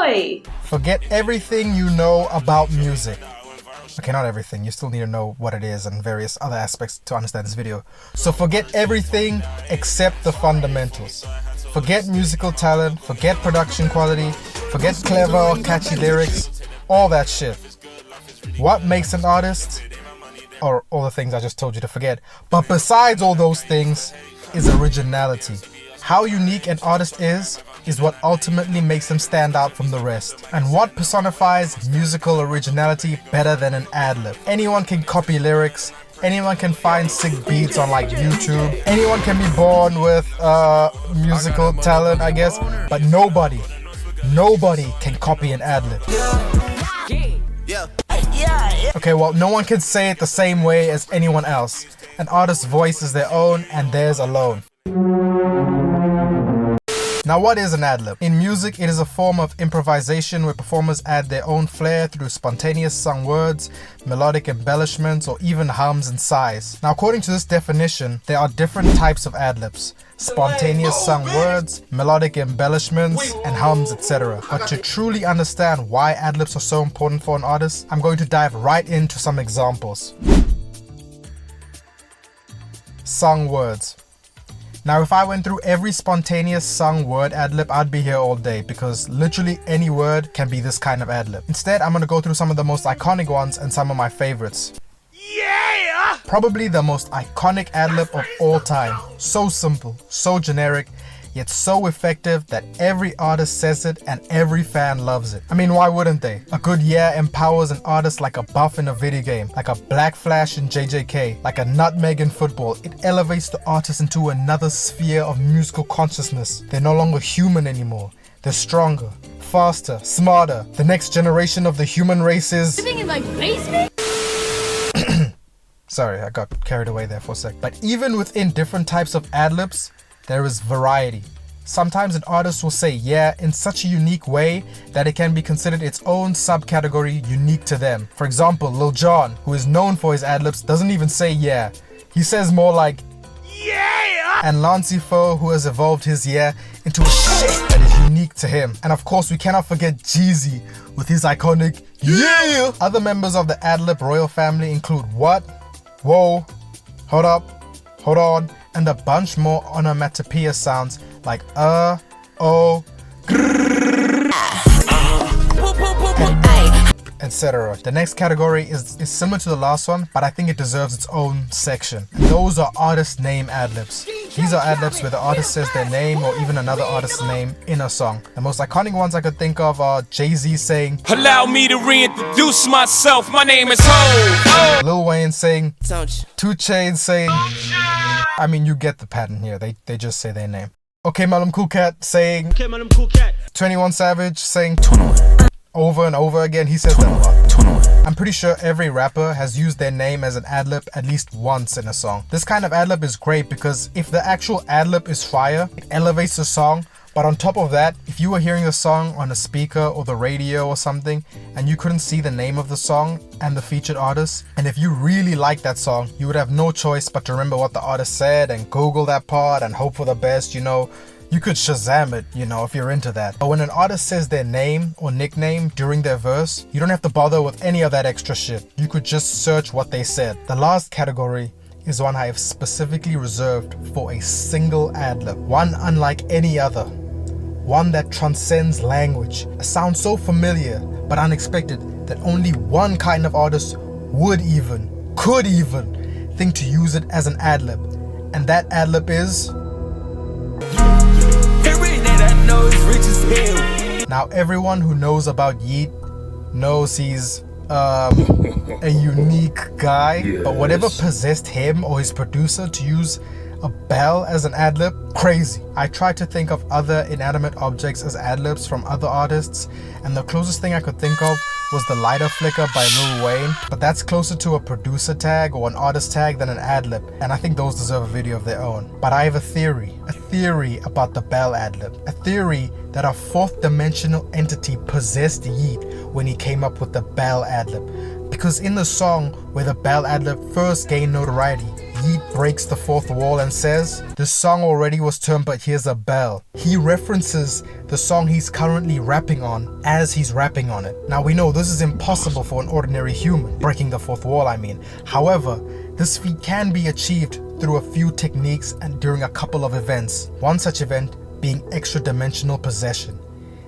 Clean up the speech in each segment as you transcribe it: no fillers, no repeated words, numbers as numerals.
Enjoy! Forget everything you know about music. Okay, not everything. You still need to know what it is and various other aspects to understand this video. So forget everything except the fundamentals. Forget musical talent, forget production quality, forget clever or catchy lyrics, all that shit. What makes an artist? Or all the things I just told you to forget. But besides all those things is originality. How unique an artist is what ultimately makes them stand out from the rest. And what personifies musical originality better than an ad-lib? Anyone can copy lyrics, anyone can find sick beats on like YouTube, anyone can be born with musical talent, I guess, but nobody can copy an ad-lib. Okay, well, no one can say it the same way as anyone else. An artist's voice is their own and theirs alone. Now, what is an ad-lib? In music, it is a form of improvisation where performers add their own flair through spontaneous sung words, melodic embellishments, or even hums and sighs. Now, according to this definition, there are different types of ad-libs: spontaneous sung words, melodic embellishments, and hums, etc. But to truly understand why ad-libs are so important for an artist, I'm going to dive right into some examples. Sung words. Now, if I went through every spontaneous sung word ad-lib, I'd be here all day because literally any word can be this kind of ad-lib. Instead, I'm going to go through some of the most iconic ones and some of my favorites. Yeah! Probably the most iconic ad-lib of all time. So simple, so generic, yet so effective that every artist says it and every fan loves it. I mean, why wouldn't they? A good yeah empowers an artist like a buff in a video game, like a Black Flash in JJK, like a nutmeg in football. It elevates the artist into another sphere of musical consciousness. They're no longer human anymore. They're stronger, faster, smarter. The next generation of the human race is... Living in my basement? Sorry, I got carried away there for a sec. But even within different types of ad-libs, there is variety. Sometimes an artist will say yeah in such a unique way that it can be considered its own subcategory unique to them. For example, Lil Jon, who is known for his ad-libs, doesn't even say yeah. He says more like yeah! And Lancey Foe, who has evolved his yeah into a shit that is unique to him. And of course, we cannot forget Jeezy with his iconic yeah! Other members of the ad-lib royal family include what, whoa, hold up, hold on, and a bunch more onomatopoeia sounds like oh, grrr, etc. The next category is similar to the last one, but I think it deserves its own section. And those are artist name ad-libs. These are ad-libs where the artist says their name or even another artist's name in a song. The most iconic ones I could think of are Jay-Z saying, "Allow me to reintroduce myself, my name is Ho." Lil Wayne saying, 2 Chainz saying, I mean, you get the pattern here. They just say their name. Okay, Madam Cool Cat saying, okay, Madam Cool Cat. 21 Savage saying, 21. Over and over again. He says that a lot. 21. I'm pretty sure every rapper has used their name as an ad-lib at least once in a song. This kind of ad-lib is great because if the actual ad-lib is fire, it elevates the song. But on top of that, if you were hearing a song on a speaker or the radio or something and you couldn't see the name of the song and the featured artist, and if you really liked that song, you would have no choice but to remember what the artist said and Google that part and hope for the best, you know. You could Shazam it, you know, if you're into that. But when an artist says their name or nickname during their verse, you don't have to bother with any of that extra shit. You could just search what they said. The last category is one I have specifically reserved for a single ad-lib. One unlike any other. One that transcends language. A sound so familiar but unexpected that only one kind of artist could even think to use it as an ad-lib. And that ad-lib is... Now everyone who knows about Yeet knows he's a unique guy, yes. But whatever possessed him or his producer to use a bell as an ad-lib, crazy. I tried to think of other inanimate objects as ad-libs from other artists, and the closest thing I could think of was the lighter flicker by Lil Wayne, but that's closer to a producer tag or an artist tag than an ad-lib, and I think those deserve a video of their own. But I have a theory about the bell ad-lib, a theory that a fourth dimensional entity possessed Yeet when he came up with the bell ad-lib. Because in the song where the bell ad-lib first gained notoriety, Yeet breaks the fourth wall and says, "The song already was turned, but here's a bell." He references the song he's currently rapping on as he's rapping on it. Now we know this is impossible for an ordinary human, breaking the fourth wall I mean. However, this feat can be achieved through a few techniques and during a couple of events. One such event being extra-dimensional possession.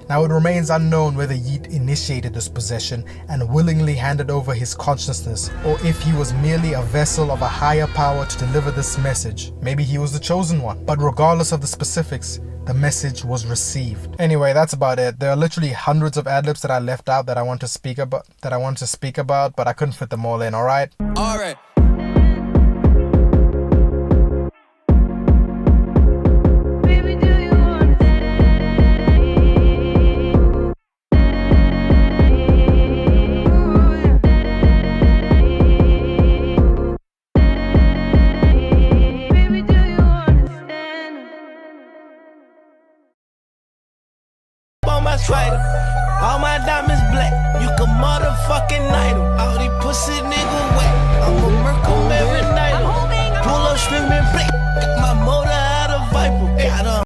Now it remains unknown whether Yeet initiated this possession and willingly handed over his consciousness, or if he was merely a vessel of a higher power to deliver this message. Maybe he was the chosen one. But regardless of the specifics, the message was received. Anyway, that's about it. There are literally hundreds of ad-libs that I left out that I want to speak about, but I couldn't fit them all in, alright? Alright. All my diamonds black, you can motherfucking night 'em. All these pussy niggas wet, I'ma murk 'em every night. Pull up screaming black,